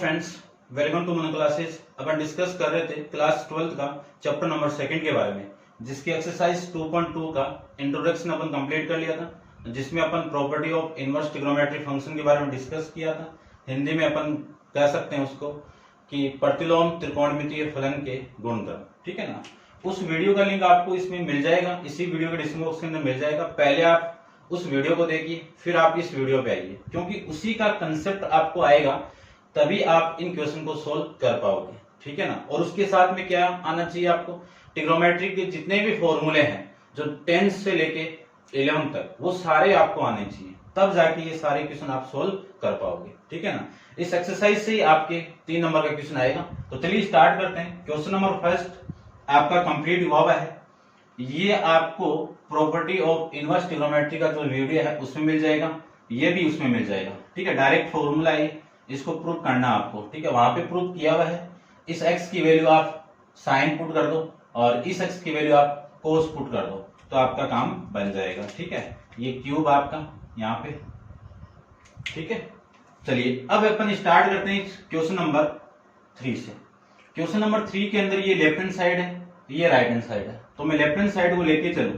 Friends, welcome to Manan classes. अपन discuss कर रहे थे क्लास 12 का चैप्टर नंबर 2 के बारे में, जिसकी एक्सरसाइज 2.2 का इंट्रोडक्शन अपन कंप्लीट कर लिया था, जिसमें अपन property of inverse trigonometry function के बारे में डिस्कस किया था। हिंदी में अपन कह सकते हैं उसको कि प्रतिलोम त्रिकोणमितीय फलन के गुणधर्म, ठीक है ना। उस वीडियो का लिंक आपको इसमें मिल जाएगा, इसी वीडियो के डिस्क्रिप्शन बॉक्स के अंदर मिल जाएगा। पहले आप उस वीडियो को देखिए, फिर आप इस वीडियो पे आइए, क्योंकि उसी का कंसेप्ट आपको आएगा, तभी आप इन क्वेश्चन को सोल्व कर पाओगे, ठीक है ना। और उसके साथ में क्या आना चाहिए आपको, ट्रिग्नोमेट्री के जितने भी फॉर्मूले हैं जो 10 से लेके 11 तक, वो सारे आपको आने चाहिए, तब जाके ये सारे क्वेश्चन आप सोल्व कर पाओगे, ठीक है ना। इस एक्सरसाइज से ही आपके 3 नंबर का क्वेश्चन आएगा। तो चलिए स्टार्ट करते हैं। क्वेश्चन नंबर फर्स्ट आपका कंप्लीट हुआ है। ये आपको प्रॉपर्टी ऑफ इनवर्स ट्रिग्नोमेट्री का जो वीडियो है उसमें मिल जाएगा, ये भी उसमें मिल जाएगा, ठीक है। डायरेक्ट फॉर्मूला है, इसको प्रूव करना आपको, ठीक है। वहां पे प्रूव किया हुआ है। इस x की वैल्यू आप साइन पुट कर दो और इस x की वैल्यू आप कोस पुट कर दो, तो आपका काम बन जाएगा, ठीक है। ये क्यूब आपका यहाँ पे, ठीक है। चलिए अब अपन स्टार्ट करते हैं क्वेश्चन नंबर 3 से। क्वेश्चन नंबर 3 के अंदर ये लेफ्ट हैंड साइड है, ये राइट हैंड साइड है, तो मैं लेफ्ट हैंड साइड को लेके चलूं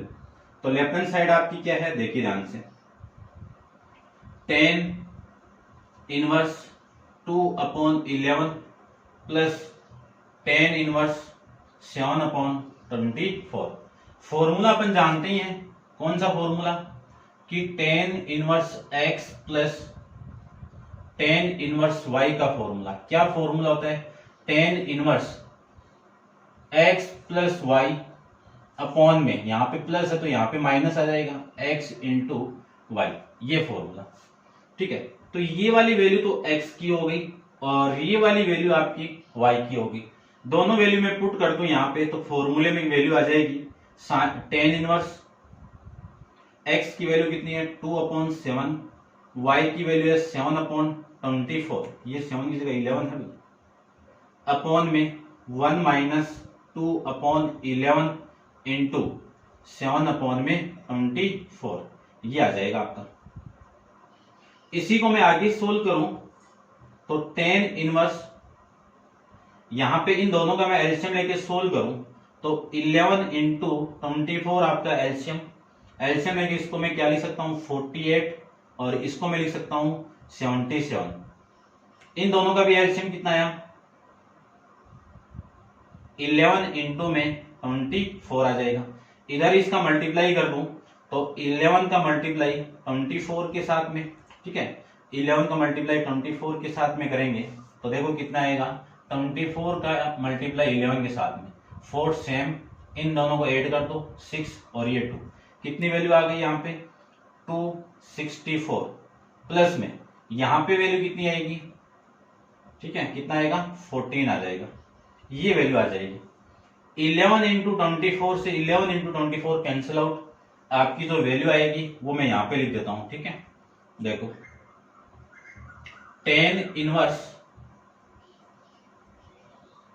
तो लेफ्ट हैंड साइड आपकी क्या है, देखिए ध्यान से। 10 इनवर्स 2/11 प्लस 10 इनवर्स 7/24। फॉर्मूला अपन जानते ही हैं, कौन सा फॉर्मूला, कि 10 inverse x plus 10 inverse y का फॉर्मूला। क्या फॉर्मूला होता है, 10 inverse x plus y upon में, यहां पे प्लस है तो यहां पे माइनस आ जाएगा, x इंटू वाई, ये फॉर्मूला, ठीक है। तो ये वाली वैल्यू तो x की हो गई और ये वाली वैल्यू आपकी y की होगी। दोनों वैल्यू में पुट कर दूं यहाँ पे, तो फॉर्मूले में वैल्यू आ जाएगी 10 इनवर्स x की वैल्यू कितनी है 2/7, y की वैल्यू है 7/24, ये 7 की जगह 11 है अपॉन में 1 माइनस 2/11 इंटू 7/24, ये आ जाएगा आपका। इसी को मैं आगे सोल्व करूं तो 10 इनवर्स, यहां पे इन दोनों का मैं एलसीएम लेके सोल्व करूं तो 11 इंटू 24 आपका एलसीएम लेके इसको मैं क्या लिख सकता हूं 48, और इसको मैं लिख सकता हूं 77। इन दोनों का भी एलसीएम कितना आया, 11 इंटू में 24 आ जाएगा। इधर इसका मल्टीप्लाई कर दूं तो 11 का मल्टीप्लाई 24 के साथ में, ठीक है। 11 का मल्टीप्लाई 24 के साथ में करेंगे तो देखो कितना आएगा, 24 का मल्टीप्लाई 11 के साथ में 4 सेम, इन दोनों को ऐड कर दो 6 और ये 2, कितनी वैल्यू आ गई यहाँ पे 264, प्लस में यहाँ पे वैल्यू कितनी आएगी, ठीक है, कितना आएगा 14 आ जाएगा, ये वैल्यू आ जाएगी। 11 इंटू 24 से 11 इंटू 24 कैंसिल आउट, आपकी जो वैल्यू आएगी वो मैं यहाँ पे लिख देता हूं, ठीक है। देखो 10 इनवर्स,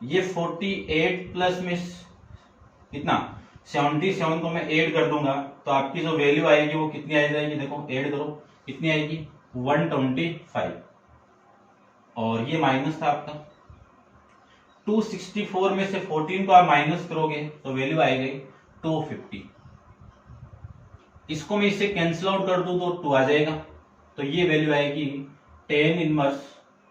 ये 48 प्लस में कितना 77 को मैं ऐड कर दूंगा तो आपकी जो वैल्यू आएगी वो कितनी आ जाएगी, देखो ऐड करो कितनी आएगी 125, और ये माइनस था आपका 264 में से 14 को आप माइनस करोगे तो वैल्यू आएगी 250। इसको मैं इससे कैंसिल आउट कर दूं तो 2 आ जाएगा, तो ये वैल्यू आएगी 10 इनवर्स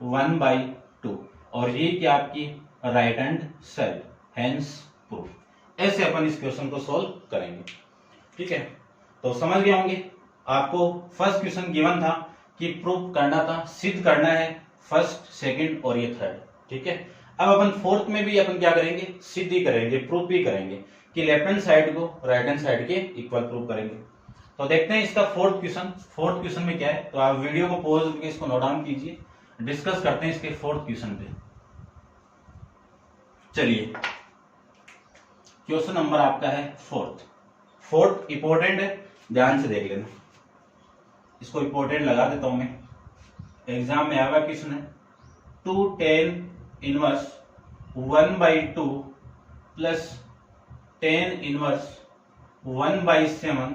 1/2, और ये क्या आपकी right hand side, hence proof. ऐसे अपन इस क्वेश्चन को सॉल्व करेंगे, ठीक है। तो समझ गए होंगे, आपको फर्स्ट क्वेश्चन गिवन था कि प्रूफ करना था, सिद्ध करना है फर्स्ट, सेकंड और ये थर्ड, ठीक है। अब अपन फोर्थ में भी अपन क्या करेंगे, सिद्ध ही करेंगे, प्रूफ भी करेंगे कि लेफ्ट हैंड साइड को राइट हैंड साइड के इक्वल प्रूफ करेंगे। तो देखते हैं इसका फोर्थ क्वेश्चन में क्या है। तो आप वीडियो को पॉज करके इसको नोट डाउन कीजिए, डिस्कस करते हैं इसके फोर्थ क्वेश्चन पे। चलिए क्वेश्चन नंबर आपका है फोर्थ इंपॉर्टेंट है, ध्यान से देख लेना, इसको इंपॉर्टेंट लगा देता हूं मैं, एग्जाम में आएगा क्वेश्चन है 210 inverse 1/2 plus 10 inverse 1/7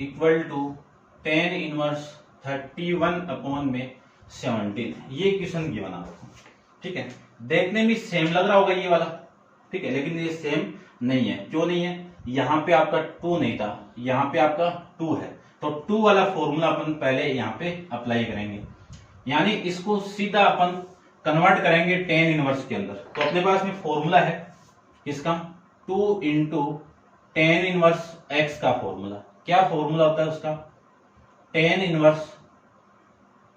equal to 10 inverse 31 upon में 17, ये क्वेश्चन गिवन आपको, ठीक है, देखने में सेम लग रहा होगा ये वाला, ठीक है, लेकिन ये सेम नहीं है। क्यों नहीं है? यहाँ पे आपका 2 नहीं था, यहाँ पे आपका 2 है, तो 2 वाला फॉर्मूला अपन पहले यहाँ पे अप्लाई करेंगे, यानी इसको सीधा अपन कन्वर्ट करेंगे टेन इनवर्स के अंदर। तो अपने पास में फॉर्मूला है इसका 2 इंटू टेन इनवर्स एक्स का फॉर्मूला। क्या फॉर्मूला होता है उसका? Tan inverse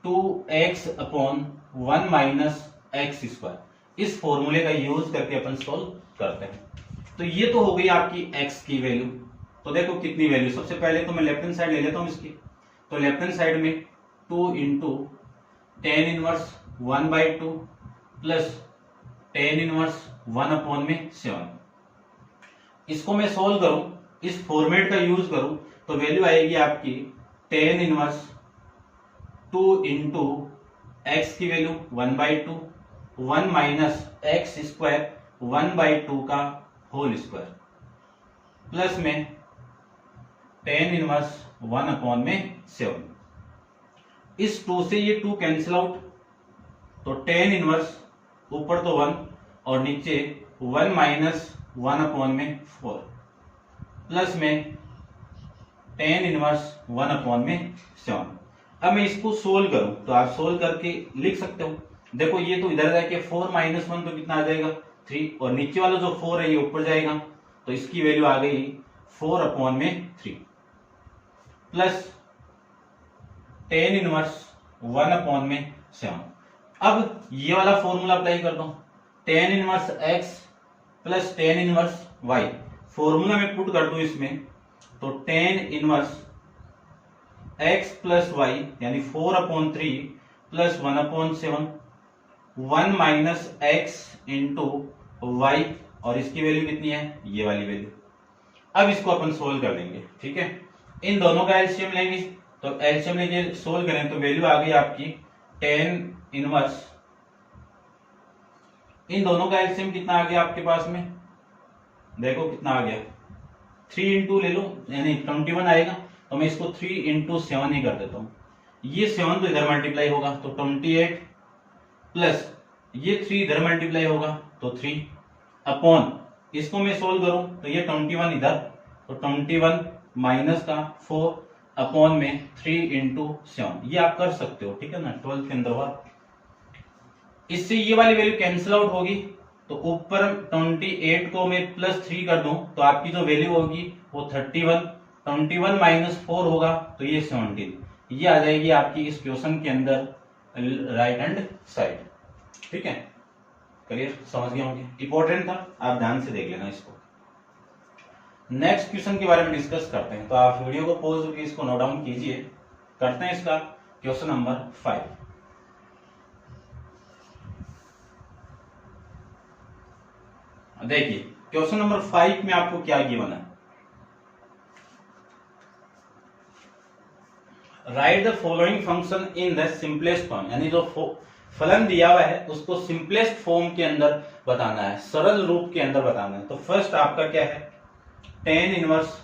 2x upon 1 minus x square. इस फॉर्मूले का यूज करके अपन सोल्व करते हैं। तो ये तो हो गई आपकी x की वैल्यू। तो देखो कितनी वैल्यू, सबसे पहले तो मैं लेफ्ट हैंड साइड ले लेता हूं इसकी। तो लेफ्ट हैंड साइड में 2 into tan inverse 1/2 plus tan inverse 1 upon में 7। इसको मैं सोल्व करूं, इस फॉर्मेट का यूज करूं, तो वैल्यू आएगी आपकी टेन इनवर्स 2 इंटू एक्स की वैल्यू 1/2 1 माइनस एक्स स्क्वायर 1/2 का होल स्क्वायर प्लस में टेन इनवर्स 1 अपॉन में 7। इस 2 से ये 2 कैंसिल आउट, तो टेन इनवर्स ऊपर तो 1 और नीचे 1 माइनस 1 अपॉन में 4 प्लस में टेन इनवर्स 1 अपॉन में 7। अब मैं इसको सोल्व करूं तो आप सोल्व करके लिख सकते हो। देखो ये तो इधर जाके 4 माइनस 1 तो कितना आ जाएगा 3, और नीचे वाला जो 4 है ये ऊपर जाएगा, तो इसकी वैल्यू आ गई 4 अपॉन में 3 प्लस टेन इनवर्स 1 अपॉन में 7। अब ये वाला फॉर्मूला अप्लाई कर दो, tan inverse x plus tan inverse y। Formula में पुट कर दो इसमें, तो tan inverse x plus y यानी 4 upon 3 plus 1 upon 7 1 minus x into y, और इसकी वैल्यू कितनी है? ये वाली वैल्यू। अब इसको अपन सोल्व कर लेंगे, ठीक है। इन दोनों का एलसीएम लेंगे, तो एलसीएम लेके सोल्व करें तो वैल्यू आ गई आपकी टेन इनवर्स, इन दोनों का एलसीएम कितना आ गया आपके पास में? देखो कितना आ गया, 3 इंटू ले लो यानी 21 आएगा, तो मैं इसको 3 इंटू 7 ही कर देता हूँ। ये 7 तो इधर मल्टीप्लाई होगा तो 28 प्लस ये 3 इधर मल्टीप्लाई होगा तो 3 अपॉन, इसको मैं सोल्व करूं तो ये 21 इधर, तो 21 माइनस का 4 अपॉन में 3 इंटू 7। ये आप कर सकते हो, ठीक है ना, 12 के अंदर बात। इससे ये वाली वैल्यू कैंसिल आउट होगी, तो ऊपर 28 को मैं प्लस 3 कर दूं तो आपकी जो वैल्यू होगी वो 31, 21 माइनस 4 होगा तो ये 17। ये आ जाएगी आपकी इस क्वेश्चन के अंदर राइट हैंड साइड, ठीक है। क्लियर, समझ गए होंगे, इंपॉर्टेंट था, आप ध्यान से देख लेना इसको। नेक्स्ट क्वेश्चन के बारे में डिस्कस करते हैं, तो आप वीडियो को पॉज करके इसको नोट डाउन कीजिए। करते हैं इसका क्वेश्चन नंबर 5। देखिए क्वेश्चन नंबर 5 में आपको क्या गिवन है, right the following function in the simplest form, यानी जो फलन दिया हुआ है उसको सिंपलेस्ट फॉर्म के अंदर बताना है, सरल रूप के अंदर बताना है। तो फर्स्ट आपका क्या है, tan inverse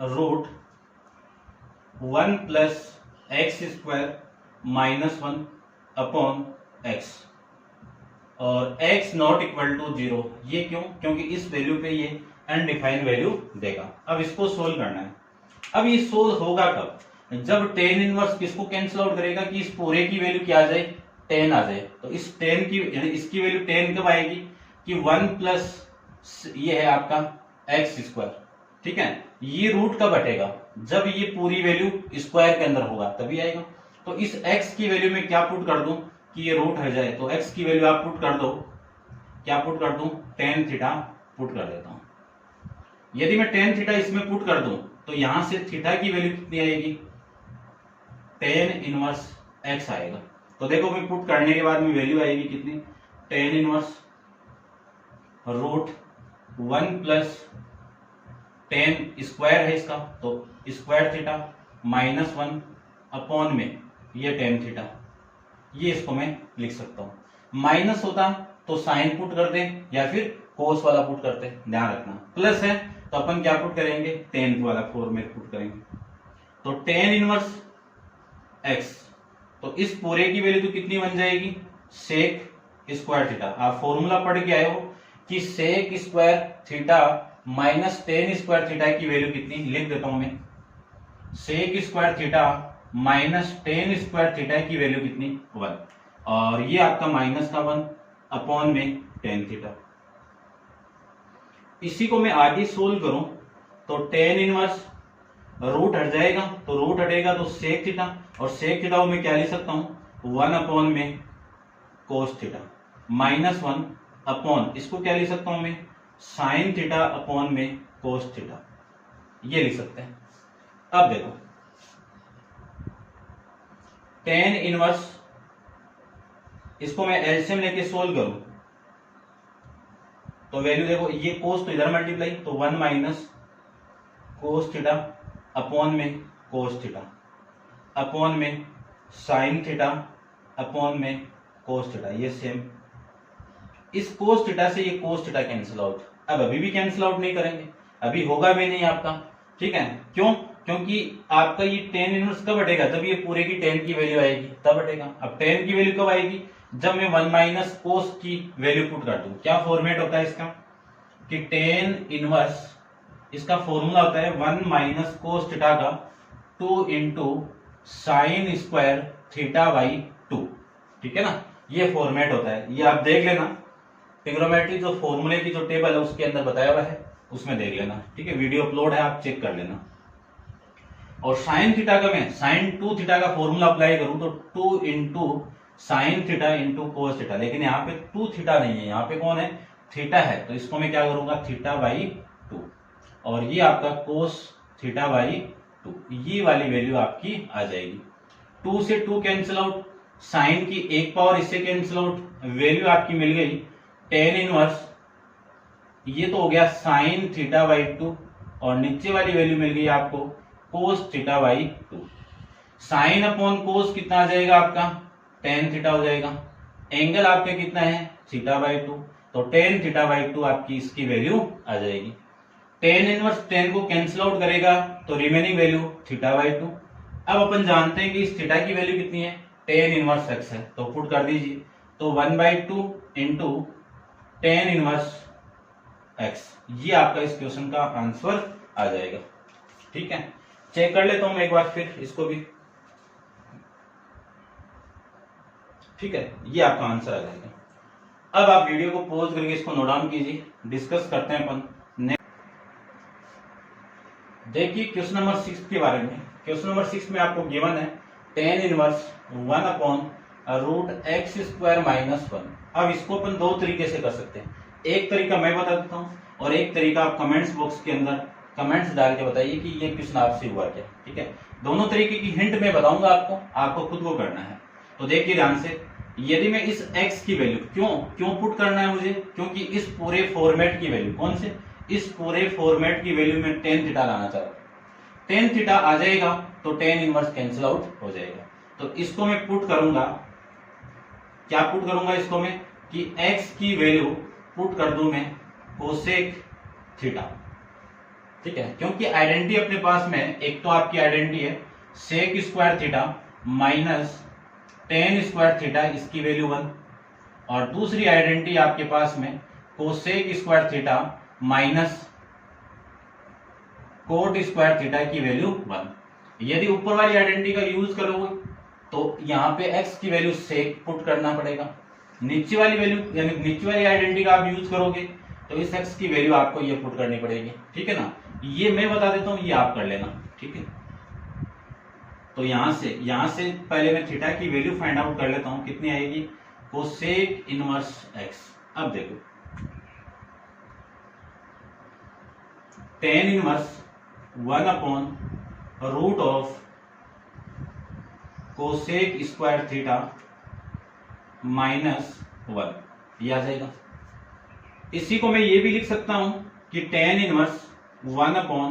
root 1 plus x square minus 1 upon x, और x नॉट इक्वल टू 0। ये क्यों? क्योंकि इस वैल्यू पे ये अनडिफाइंड वैल्यू देगा। अब इसको सोल्व करना है। अब ये सोल्व होगा कब? जब टेन इनवर्स किसको कैंसिल आउट करेगा कि इस पूरे की वैल्यू क्या आ जाए, 10 आ जाए। तो इस 10 की यानी इसकी वैल्यू 10 कब आएगी कि 1 प्लस ये है आपका एक्स स्क्वायर, ठीक है। ये रूट कब हटेगा? जब ये पूरी वैल्यू स्क्वायर के अंदर होगा तभी आएगा। तो इस x की वैल्यू में क्या पुट कर दूं कि ये रूट हट जाए, तो x की वैल्यू आप पुट कर दो, क्या पुट कर दूं, टेन थीटा पुट कर देता हूं। यदि मैं टेन थीटा इसमें पुट कर दूं तो यहां से थीटा की वैल्यू कितनी आएगी, टेन इनवर्स x आएगा। तो देखो मैं पुट करने के बाद में वैल्यू आएगी कितनी, tan inverse root 1 plus tan square है इसका, तो स्क्वायर थीटा माइनस 1 अपॉन में ये टेन थीटा। ये इसको मैं लिख सकता हूं। माइनस होता तो साइन पुट कर दे या फिर कोस वाला पुट करते, ध्यान रखना। प्लस है तो अपन क्या पुट करेंगे, टेन वाला फॉर्मेट पुट करेंगे। तो टेन इनवर्स एक्स तो इस पूरे की वैल्यू तो कितनी बन जाएगी, सेक स्क्वायर थीटा। आप फॉर्मूला पढ़ के आए हो कि sec square theta minus tan square theta की वैल्यू कितनी, लिख देता हूं मैं, sec square theta minus tan square theta की वैल्यू कितनी, 1, और ये आपका माइनस का 1 अपॉन में टेन थीटा। इसी को मैं आगे सोल्व करूं तो टेन इनवर्स रूट हट जाएगा, तो रूट हटेगा तो सेक थीटा, और सेक थीटा को मैं क्या लिख सकता हूं, 1 अपॉन में कोस थीटा, माइनस 1 अपॉन, इसको क्या लिख सकता हूं मैं, साइन थीटा अपॉन में कोस थीटा, ये लिख सकते हैं। अब देखो टेन इनवर्स, इसको मैं एलसीएम लेके सोल्व करूं तो वैल्यू देखो, ये कोस तो इधर मल्टीप्लाई, तो 1 माइनस कोस थीटा अपॉन में कोस थीटा अपॉन में साइन थीटा अपॉन में कोस थीटा, ये सेम। इस कोस थीटा से ये कोस थीटा कैंसिल आउट, अब अभी भी कैंसिल आउट नहीं करेंगे, अभी होगा भी नहीं आपका, ठीक है, क्यों, क्योंकि आपका ये टेन इनवर्स कब हटेगा, जब ये पूरे की टेन की वैल्यू आएगी तब हटेगा। अब टेन की वैल्यू कब आएगी, जब मैं 1 माइनस कोस की वैल्यू पुट कर दूं। क्या फॉर्मेट होता है इसका कि टेन इनवर्स, इसका फॉर्मूला होता है 1 माइनस कोस थीटा का 2 into sine square theta by 2, ठीक है ना, ये फॉर्मेट होता है। ये आप देख लेना, ट्रिग्नोमेट्री जो फॉर्मूले की जो टेबल है उसके अंदर बताया हुआ है, उसमें देख लेना, ठीक है, वीडियो अपलोड है, आप चेक कर लेना। और साइन थीटा का मैं साइन 2 थीटा का फॉर्मूला अप्लाई करूं तो 2 into sine theta into cos theta, लेकिन यहाँ पे 2 थीटा नहीं है, यहाँ पे कौन है, थीटा है, तो इसको मैं क्या करूंगा, थीटा बाई 2, और ये आपका कोस थीटा बाई 2, ये वाली वैल्यू आपकी आ जाएगी। 2 से 2 कैंसिल आउट, साइन की एक पावर इससे कैंसिल आउट, वैल्यू आपकी मिल गई टेन इनवर्स, ये तो हो गया साइन थीटा बाई 2, और नीचे वाली वैल्यू मिल गई आपको cos theta by 2। Sine upon कोस कितना आ जाएगा आपका, टेन थीटा हो जाएगा, एंगल आपके कितना है, थीटा बाई 2, तो टेन थीटा बाई 2 आपकी इसकी वैल्यू आ जाएगी। टेन इनवर्स टेन को कैंसिल आउट करेगा तो रिमेनिंग वैल्यू थीटा बाई 2। अब अपन जानते हैं कि इस थीटा की वैल्यू कितनी है, टेन इनवर्स एक्स है, तो पुट कर दीजिए, तो 1/2 इंटू टेन इनवर्स एक्स, ये आपका इस क्वेश्चन का आंसर आ जाएगा। ठीक है, चेक कर लेता हूं मैं एक बार फिर इसको भी, ठीक है, ये आपका आंसर आ जाएगा। अब आप वीडियो को पॉज करके इसको नोट डाउन कीजिए, डिस्कस करते हैं अपन। देखिए क्वेश्चन नंबर 6 के बारे में। क्वेश्चन नंबर 6 में आपको गिवन है tan inverse 1 upon root x square minus 1। अब इसको अपन दो तरीके से कर सकते हैं, एक तरीका मैं बता देता हूँ और एक तरीका आप कमेंट्स बॉक्स के अंदर कमेंट्स डाल के बताइए कि ये क्वेश्चन आपसे हुआ क्या। ठीक है, दोनों तरीके की हिंट मैं बताऊंगा आपको खुद को करना है। तो देखिए ध्यान से, यदि मैं इस x की वैल्यू क्यों पुट करना है मुझे, क्योंकि इस पूरे फॉर्मेट की वैल्यू, कौन से, इस पूरे फॉर्मेट की वैल्यू में टेन थीटा लाना चाह रहा हूं, टेन थीटा आ जाएगा तो टेन इनवर्स कैंसिल आउट हो जाएगा। तो इसको मैं पुट करूंगा, क्या पुट करूंगा इसको मैं, कि x की वैल्यू पुट कर दूं मैं कोसेक थीटा। ठीक है, क्योंकि आइडेंटिटी अपने पास में, एक तो आपकी आइडेंटिटी है sec square theta minus tan square theta, इसकी वैल्यू 1, और दूसरी आइडेंटिटी आपके पास में cosec square theta minus cot square theta की वैल्यू 1। यदि ऊपर वाली आइडेंटिटी का यूज करोगे तो यहाँ पे x की वैल्यू सेक पुट करना पड़ेगा, नीचे वाली वैल्यू यानी नीचे वाली आइडेंटिटी का आप यूज करोगे तो इस x की वैल्यू आपको ये पुट करनी पड़ेगी। ठीक है ना, ये मैं बता देता हूँ, ये आप कर लेना। ठीक है, तो यहां से पहले मैं थीटा की वैल्यू फाइंड आउट कर लेता हूं, कितनी आएगी, कोसेक इनवर्स x। अब देखो tan inverse 1 upon root of cosec square theta minus 1, ये आ जाएगा। इसी को मैं ये भी लिख सकता हूं कि tan inverse 1 upon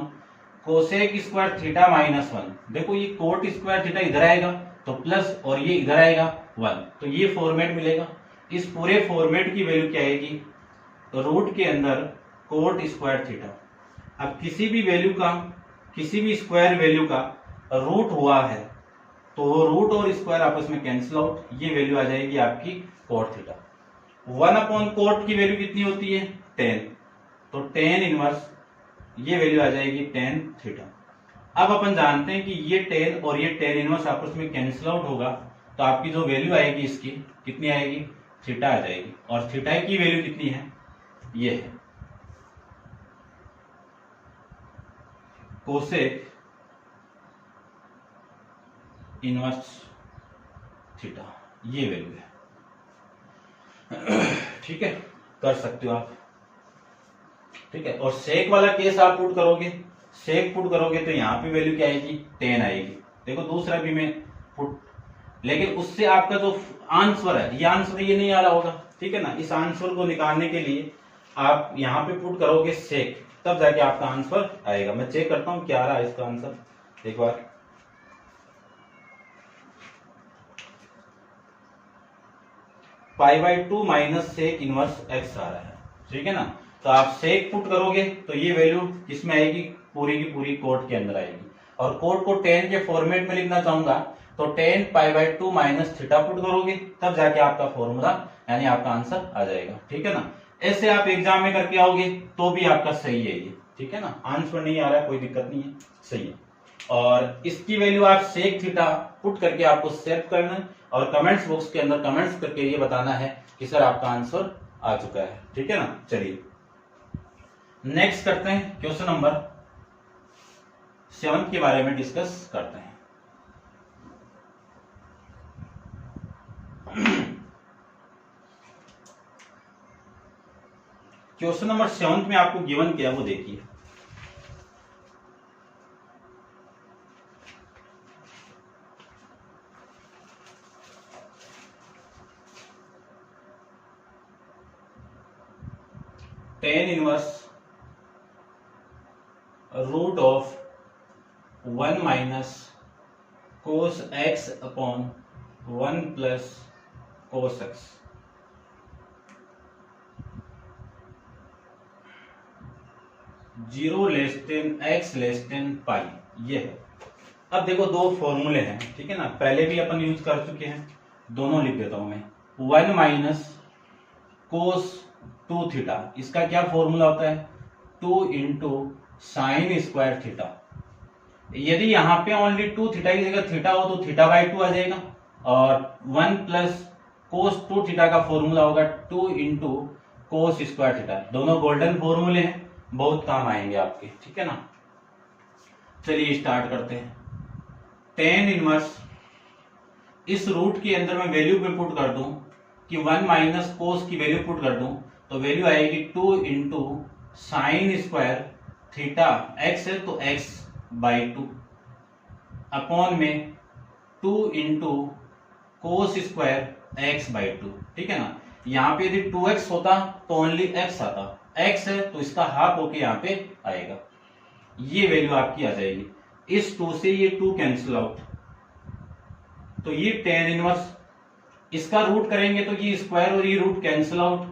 cosec square theta minus 1। देखो ये कोट स्क्वायर थीटा इधर आएगा तो प्लस, और ये इधर आएगा 1, तो ये फॉर्मेट मिलेगा। इस पूरे फॉर्मेट की वैल्यू क्या आएगी, तो रूट के अंदर कोट स्क्वायर थीटा। अब किसी भी वैल्यू का, किसी भी स्क्वायर वैल्यू का रूट हुआ है तो रूट और स्क्वायर आपस में कैंसिल आउट, ये वैल्यू आ जाएगी आपकी cot थीटा। 1/cot की वैल्यू कितनी होती है 10, तो tan इनवर्स ये वैल्यू आ जाएगी tan थीटा। अब अपन जानते हैं कि ये tan और ये tan इनवर्स आपस में कैंसिल आउट होगा, तो आपकी जो वैल्यू आएगी इसकी कितनी आएगी, थीटा आ जाएगी। और थीटा की वैल्यू कितनी है, ये है कोसेक इनवर्स थीटा, ये वैल्यू है। ठीक है, कर सकते हो आप। ठीक है, और सेक वाला केस आप पुट करोगे, सेक पुट करोगे तो यहाँ पे वैल्यू क्या आएगी 10 आएगी। देखो दूसरा भी मैं पुट, लेकिन उससे आपका जो आंसर है, ये आंसर ये नहीं आ रहा होगा। ठीक है ना, इस आंसर को निकालने के लिए आप यहाँ पे पुट करोगे सेक, तब जाके आपका आंसर आएगा। मैं चेक करता हूँ क्या आ रहा है इसका आंसर एक बार। π/2 माइनस सेक इनवर्स x आ रहा है। ठीक है ना, तो आप सेक पुट करोगे तो ये वैल्यू किसमें आएगी, पूरी की पूरी कोट के अंदर आएगी। और कोट को 10 के फॉर्मेट में लिखना चाहूंगा तो 10 π/2 माइनस थीटा पुट करोगे, तब जाके आपका फॉर्मूला यानी आपका आंसर आ जाएगा। ठीक है ना, ऐसे आप एग्जाम में करके आओगे तो भी आपका सही है ये। ठीक है ना, आंसर नहीं आ रहा है कोई दिक्कत नहीं है, सही है। और इसकी वैल्यू आप सेक थीटा पुट करके आपको सेव करना है और कमेंट्स बॉक्स के अंदर कमेंट्स करके ये बताना है कि सर आपका आंसर आ चुका है। ठीक है ना, चलिए नेक्स्ट करते हैं, क्वेश्चन नंबर 7 के बारे में डिस्कस करते हैं। क्वेश्चन नंबर 7 में आपको गिवन किया वो देखिए। tan inverse root of 1 minus cos x upon 1 plus cos x, zero less than x less than pi, ये है। अब देखो दो फॉर्मूले हैं, ठीक है ना, पहले भी अपन यूज कर चुके हैं, दोनों लिख देता हूं मैं। 1 माइनस कोस 2 थीटा, इसका क्या फॉर्मूला होता है 2 इंटू साइन स्क्वायर थीटा। यदि यहाँ पे ओनली 2 थीटा की जगह थीटा हो तो θ/2 आ जाएगा। और 1 प्लस कोस 2 थीटा का फॉर्मूला होगा 2 इंटू कोस स्क्वायर थीटा। दोनों गोल्डन फॉर्मूले हैं, बहुत काम आएंगे आपके। ठीक है ना, चलिए स्टार्ट करते हैं। tan इनवर्स इस रूट के अंदर मैं वैल्यू पे पुट कर दूं कि 1 माइनस कोस की वैल्यू पुट कर दूं तो वैल्यू आएगी 2 into sine square theta, x है तो x/2 अपॉन में 2 इंटू कोस स्क्वायर x/2। ठीक है ना, यहाँ पे यदि 2x होता तो ओनली x आता, x है तो इसका हाफ होके यहाँ पे आएगा, ये वैल्यू आपकी आ जाएगी। इस 2 से ये 2 कैंसिल आउट, तो ये tan इनवर्स, इसका रूट करेंगे तो ये स्क्वायर और ये root cancel out,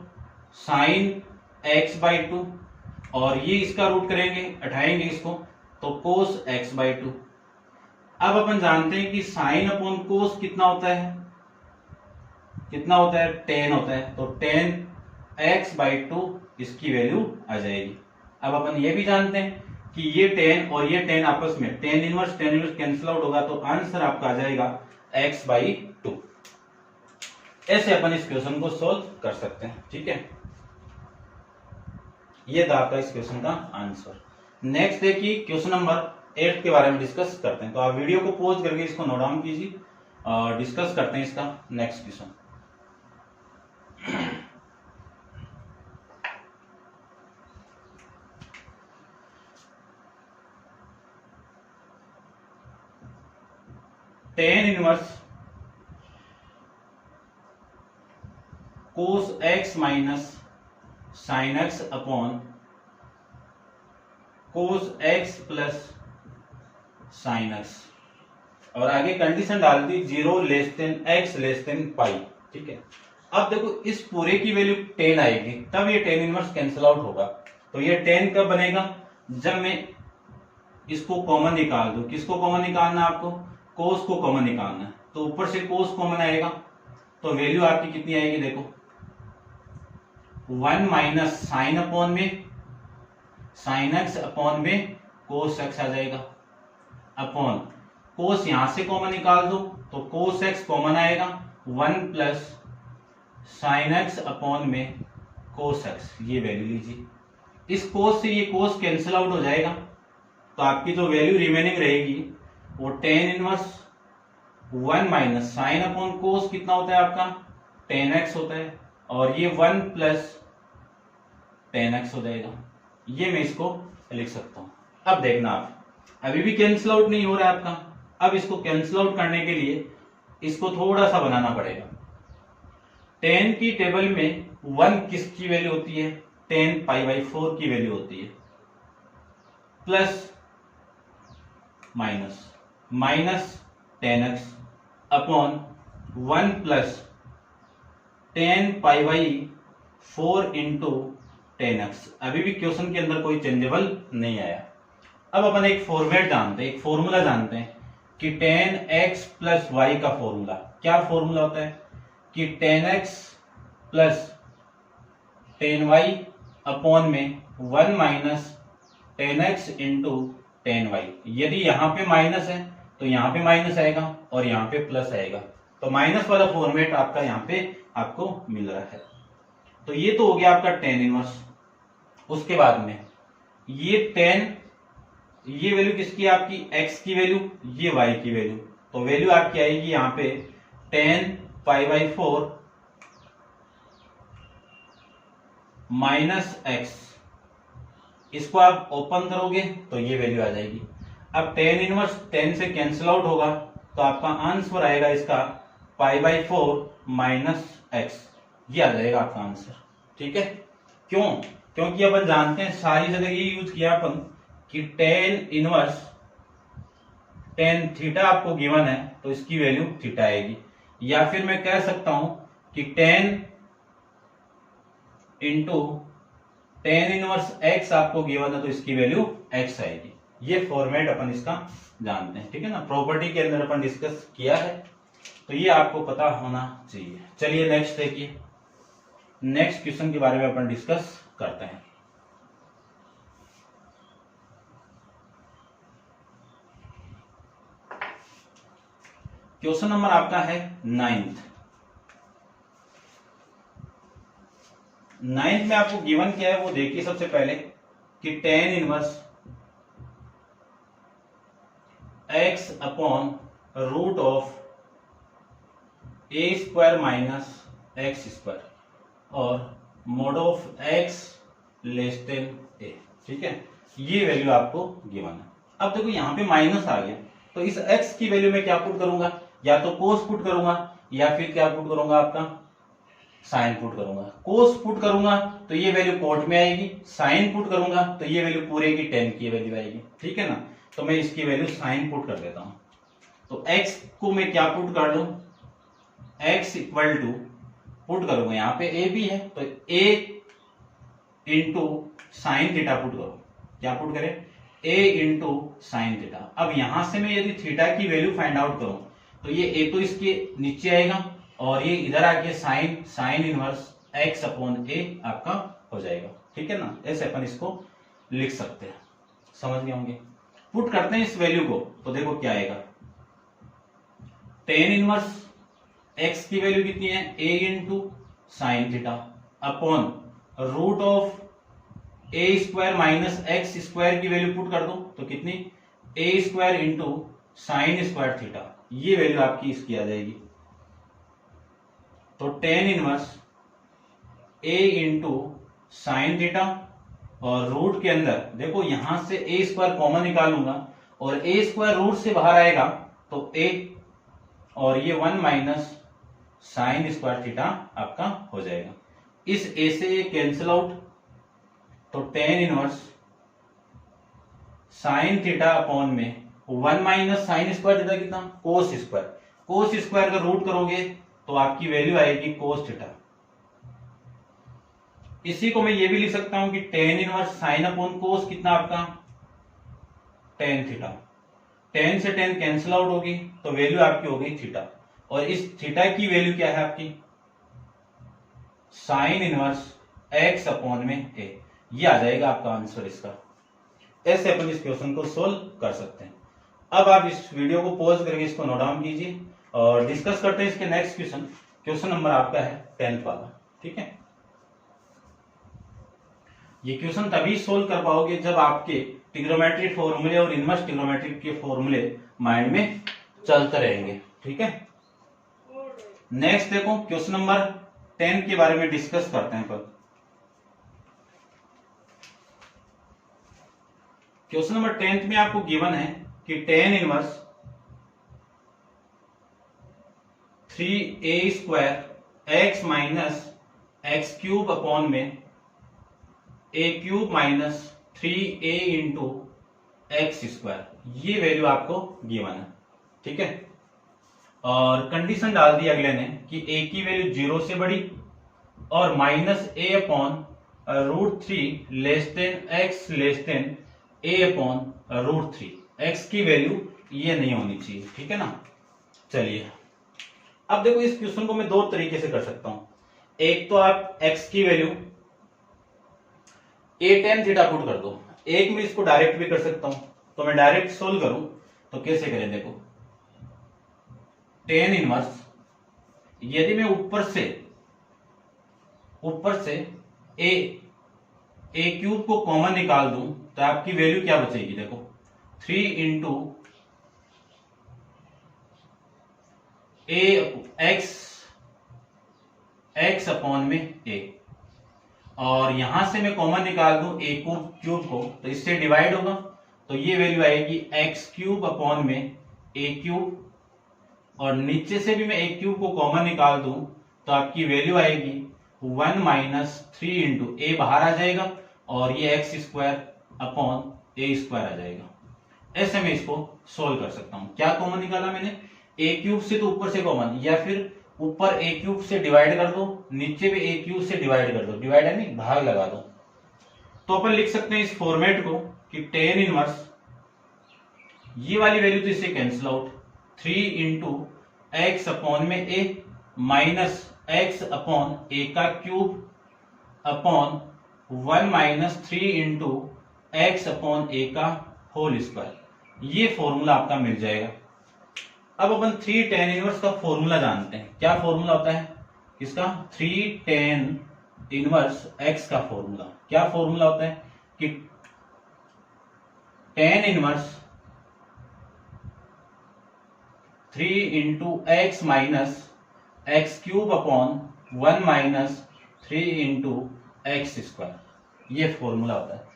sign x/2, और ये इसका रूट करेंगे हटाएंगे इसको तो कोस x/2। अब अपन जानते हैं कि साइन अपॉन कोस कितना होता है, कितना होता है tan होता है, तो tan x/2 इसकी वैल्यू आ जाएगी। अब अपन ये भी जानते हैं कि ये tan और ये tan आपस में tan इनवर्स कैंसिल आउट होगा, तो आंसर आपका आ जाएगा x/2। ऐसे अपन इस क्वेश्चन को सोल्व कर सकते हैं। ठीक है, ये था आपका इस क्वेश्चन का आंसर। नेक्स्ट देखिए क्वेश्चन नंबर 8 के बारे में डिस्कस करते हैं। तो आप वीडियो को पॉज करके इसको नोट डाउन कीजिए और डिस्कस करते हैं इसका next question. tan inverse cos x minus sine x upon cos x plus sine x, और आगे कंडीशन डाल दी 0 less than x less than pi. ठीक है, अब देखो इस पूरे की वैल्यू 10 आएगी, तब ये tan इनवर्स कैंसिल आउट होगा। तो ये 10 कब बनेगा, जब मैं इसको कॉमन निकाल दूं। किसको कॉमन निकालना आपको, कोस को कॉमन निकालना है, तो ऊपर से कोस कॉमन आएगा, तो वैल्यू आपकी कितनी आएगी देखो 1 माइनस साइन अपॉन में साइन एक्स अपॉन में कोस एक्स आ जाएगा, अपॉन कोस यहां से कॉमन निकाल दो तो कोस एक्स कॉमन आएगा 1 प्लस साइन एक्स अपॉन में कोस एक्स, ये वैल्यू लीजिए। इस कोस से ये कोस कैंसिल आउट हो जाएगा, तो आपकी जो वैल्यू रिमेनिंग रहेगी वो ten inverse 1 minus sine upon कोस कितना होता है आपका 10x होता है, और ये 1 प्लस 10x हो जाएगा। ये मैं इसको लिख सकता हूं। अब देखना आप, अभी भी कैंसिल आउट नहीं हो रहा है आपका, अब इसको कैंसिल आउट करने के लिए इसको थोड़ा सा बनाना पड़ेगा। 10 की टेबल में 1 किसकी वैल्यू होती है 10 पाई बाई 4 की वैल्यू होती है, plus minus minus 10x upon 1 plus 10 pi by 4 into 10x। अभी भी क्वेश्चन के अंदर कोई चेंजेबल नहीं आया। अब अपन एक फॉर्मेट जानते हैं, एक फॉर्मूला जानते हैं कि 10x प्लस वाई का फॉर्मूला क्या फॉर्मूला होता है कि 10x प्लस 10y अपॉन में 1 माइनस 10x इंटू 10y। यदि यहां पे माइनस है तो यहां पे माइनस आएगा और यहां पे प्लस आएगा, तो माइनस वाला फॉर्मेट आपका यहां पे आपको मिल रहा है। तो ये तो हो गया आपका 10 इनवर्स। उसके बाद में ये 10, ये वैल्यू किसकी है आपकी x की वैल्यू, ये y की वैल्यू, तो वैल्यू आपकी आएगी यहां पे 10 पाई बाई 4 माइनस x। इसको आप ओपन करोगे तो ये वैल्यू आ जाएगी। अब 10 इनवर्स 10 से कैंसिल आउट होगा, तो आपका आंसर आएगा इसका पाई बाई 4 माइनस x, ये आ जाएगा आपका आंसर। ठीक है, क्यों? क्योंकि अपन जानते हैं सारी जगह ये यूज किया अपन कि 10 इनवर्स 10 थीटा आपको गिवन है तो इसकी वैल्यू थीटा आएगी, या फिर मैं कह सकता हूं कि 10 इंटू 10 इनवर्स x आपको गिवन है तो इसकी वैल्यू x आएगी। ये फॉर्मेट अपन इसका जानते हैं। ठीक है ना, प्रॉपर्टी के अंदर अपन डिस्कस किया है, तो ये आपको पता होना चाहिए। चलिए नेक्स्ट देखिए, नेक्स्ट क्वेश्चन के बारे में अपन डिस्कस करते हैं। क्वेश्चन नंबर आपका है 9th में आपको गिवन क्या है वो देखिए। सबसे पहले कि 10 inverse x upon root of a square minus x square और mod of x less than a। ठीक है, ये वैल्यू आपको गिवन है। अब देखो यहां पे माइनस आ गया, तो इस x की वैल्यू में क्या पुट करूंगा, या तो कोस पुट करूंगा या फिर क्या पुट करूंगा आपका साइन पुट करूंगा। कोस पुट करूंगा तो ये वैल्यू कोट में आएगी, साइन पुट करूंगा तो ये वैल्यू पूरे की 10 की वैल्यू आएगी। ठीक है ना, तो मैं इसकी वैल्यू साइन पुट कर देता हूं। तो x को मैं क्या पुट कर लूं, x इक्वल टू पुट करूंगा, यहां पे a भी है तो a into sine theta put करो। क्या पुट करें, a इंटू साइन थीटा। अब यहां से मैं यदि थीटा की वैल्यू फाइंड आउट करूं तो ये a तो इसके नीचे आएगा और ये इधर आके sine inverse x upon a आपका हो जाएगा। ठीक है ना, ऐसे अपन इसको लिख सकते हैं, समझ गए होंगे। पुट करते हैं इस वैल्यू को, तो देखो क्या आएगा, 10 इनवर्स x की वैल्यू कितनी है a into sine theta upon root of a square minus x square की वैल्यू पुट कर दो तो कितनी a square into sine square theta, ये वैल्यू आपकी इसकी आ जाएगी। तो 10 inverse a into sine theta और रूट के अंदर देखो यहां से a स्क्वायर कॉमन निकालूंगा और a स्क्वायर रूट से बाहर आएगा तो a, और ये 1 माइनस साइन स्क्वायर थीटा आपका हो जाएगा। इस a से ये कैंसिल आउट, तो 10 इनवर्स साइन थीटा अपॉन में 1 माइनस साइन स्क्वायर थीटा कितना कोस स्क्वायर, कोस स्क्वायर का रूट करोगे तो आपकी वैल्यू आएगी कोस थीटा। इसी को मैं ये भी लिख सकता हूं कि 10 इनवर्स साइन अपॉन कोस कितना आपका 10 थीटा। टेन से टेन कैंसिल आउट होगी तो वैल्यू आपकी हो गई थीटा, और इस थीटा की वैल्यू क्या है आपकी साइन इनवर्स एक्स अपॉन में ए, ये आ जाएगा आपका आंसर इसका। ऐसे अपन इस क्वेश्चन को सोल्व कर सकते हैं। अब आप इस वीडियो को पॉज करके इसको नोट डाउन कीजिए और डिस्कस करते हैं इसके नेक्स्ट क्वेश्चन। क्वेश्चन नंबर आपका है 10th वाला, ठीक है। ये क्वेश्चन तभी सोल्व कर पाओगे जब आपके ट्रिग्नोमेट्री फॉर्मूले और इनवर्स ट्रिग्नोमेट्रिक के फॉर्मूले माइंड में चलते रहेंगे, ठीक है। नेक्स्ट देखो क्वेश्चन नंबर 10 के बारे में डिस्कस करते हैं। क्वेश्चन नंबर 10 में आपको गिवन है कि tan inverse 3a square x minus x cube upon में a cube minus 3a into x square, ये वैल्यू आपको गिवन है, ठीक है। और कंडीशन डाल दी अगले ने कि a की वैल्यू 0 से बड़ी और minus a upon √3 less than x less than a upon √3, x की वैल्यू ये नहीं होनी चाहिए, ठीक है ना। चलिए अब देखो इस क्वेश्चन को मैं दो तरीके से कर सकता हूं। एक तो आप x की value a tan theta put कर दो, एक में इसको डायरेक्ट भी कर सकता हूं। तो मैं डायरेक्ट सोल्व करूं तो कैसे करें, देखो tan इनवर्स, यदि मैं ऊपर से a क्यूब को कॉमन निकाल दूं तो आपकी वैल्यू क्या बचेगी, देखो 3 इंटू ए एक्स अपॉन में a, और यहां से मैं कॉमन निकाल दूं a क्यूब को तो इससे डिवाइड होगा, तो ये वैल्यू आएगी एक्स क्यूब अपॉन में a क्यूब, और नीचे से भी मैं a क्यूब को कॉमन निकाल दूं तो आपकी वैल्यू आएगी 1 माइनस 3 इंटू ए बाहर आ जाएगा और ये एक्स स्क्वायर अपॉन ए स्क्वायर आ जाएगा। ऐसे में इसको सोल्व कर सकता हूं। क्या कॉमन निकाला मैंने, ए क्यूब से तो ऊपर से कॉमन, या फिर ऊपर ए क्यूब से डिवाइड कर दो, नीचे भी ए क्यूब से डिवाइड कर दो, डिवाइड है नहीं भाग लगा दो। तो अपन लिख सकते हैं इस फॉर्मेट को कि टेन इनवर्स, ये वाली वैल्यू तो इससे cancel out, 3 into x upon में a minus x upon a का cube upon 1 minus 3 into x upon a का होल स्क्वायर, ये फॉर्मूला आपका मिल जाएगा। अब अपन 3 tan इनवर्स का फॉर्मूला जानते हैं। क्या फॉर्मूला होता है इसका, 3 tan इनवर्स x का फॉर्मूला। क्या फॉर्मूला होता है कि tan inverse 3 into x minus x cube upon 1 minus 3 into x square, ये फॉर्मूला होता है।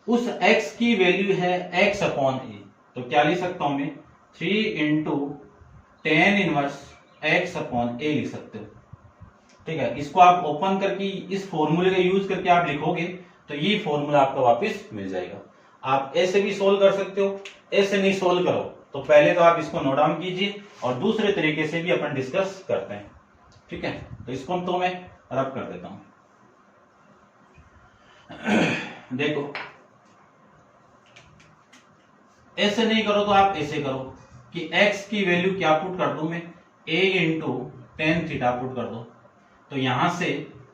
उस x की वैल्यू है x अपॉन ए, तो क्या लिख सकता हूं मैं 3 into tan inverse x upon a लिख सकते हो, ठीक है। इसको आप ओपन करके इस फॉर्मूले का यूज करके आप लिखोगे तो ये फॉर्मूला आपको वापस मिल जाएगा। आप ऐसे भी सोल्व कर सकते हो, ऐसे नहीं सोल्व करो तो पहले तो आप इसको नोट डाउन कीजिए और दूसरे तरीके से भी अपन डिस्कस करते हैं, ठीक है। तो इसको तो मैं रब कर देता हूं। देखो ऐसे नहीं करो तो आप ऐसे करो कि x की वैल्यू क्या पुट कर दूं मैं, a into tan theta put कर दो। तो यहां से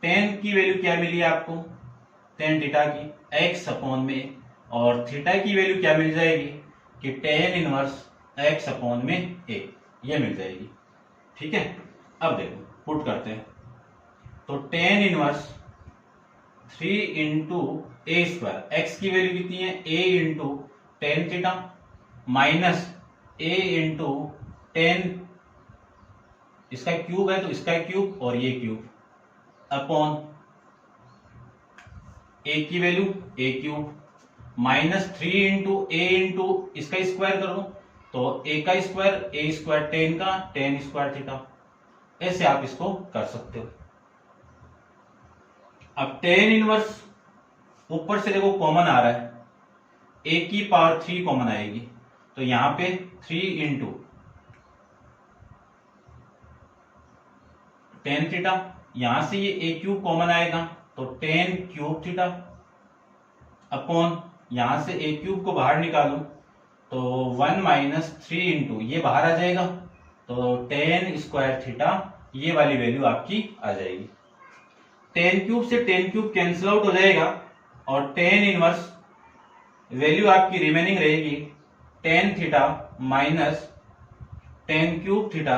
टेन की वैल्यू क्या मिली आपको, टेन थीटा की x अपॉन में, और थीटा की वैल्यू क्या मिल जाएगी कि टेन इनवर्स x अपॉन में a, ये मिल जाएगी, ठीक है। अब देखो पुट करते हैं तो टेन इनवर्स 3 इंटू ए स्क्वायर, एक्स की वैल्यू कितनी है a into tan theta minus a into ten, इसका क्यूब है तो इसका क्यूब और ये क्यूब अपॉन a की value a cube minus 3 into A into इसका स्क्वायर कर दो तो a का स्क्वायर टेन का टेन स्क्वायर थीटा। ऐसे आप इसको कर सकते हो। अब टेन इनवर्स ऊपर से देखो कॉमन आ रहा है, a की पावर 3 कॉमन आएगी तो यहां पे 3 इंटू टेन थीटा, यहां से ये a क्यूब कॉमन आएगा तो टेन क्यूब थीटा अपॉन, यहां से a क्यूब को बाहर निकालो तो 1 माइनस 3 इंटू ये बाहर आ जाएगा, तो टेन स्क्वायर थीटा ये वाली वैल्यू आपकी आ जाएगी। टेन क्यूब से टेन क्यूब कैंसिल आउट हो जाएगा और टेन इनवर्स वैल्यू आपकी रिमेनिंग रहेगी tan theta minus ten cube theta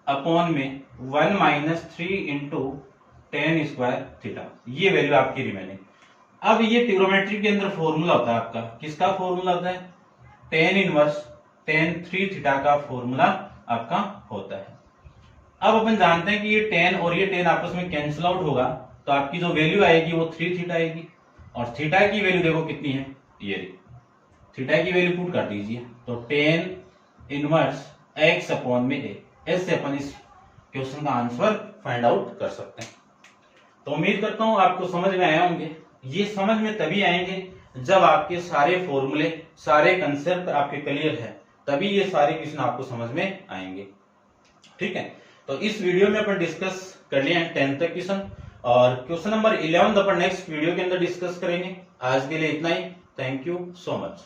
upon में 1 minus 3 into ten square theta, ये वैल्यू आपकी रिमेनिंग। अब ये ट्रिग्नोमेट्री के अंदर फॉर्मूला होता है आपका, किसका फॉर्मूला होता है? टेन इनवर्स टेन 3 थीटा का फॉर्मूला आपका होता है। अब अपन जानते हैं कि ये टेन और ये टेन आपस में कैंसिल आउट होगा, तो आपकी जो वैल्यू आएगी वो 3 थीटा आएगी। और थीटा की वैल्यू देखो कितनी है, ये थीटा की वैल्यू पुट कर दीजिए, तो टेन इनवर्स एक्स अपॉन में ए, ऐसे अपन इस क्वेश्चन का आंसर फाइंड आउट कर सकते हैं। तो उम्मीद करता हूं आपको समझ में आए होंगे। ये समझ में तभी आएंगे जब आपके सारे फॉर्मूले, सारे कंसेप्ट आपके क्लियर है, तभी ये सारे क्वेश्चन आपको समझ में आएंगे। ठीक है, तो इस वीडियो में अपन डिस्कस कर लिए हैं 10th तक क्वेश्चन, और क्वेश्चन नंबर 11 अपन नेक्स्ट वीडियो के अंदर डिस्कस करेंगे। आज के लिए इतना ही। Thank you so much.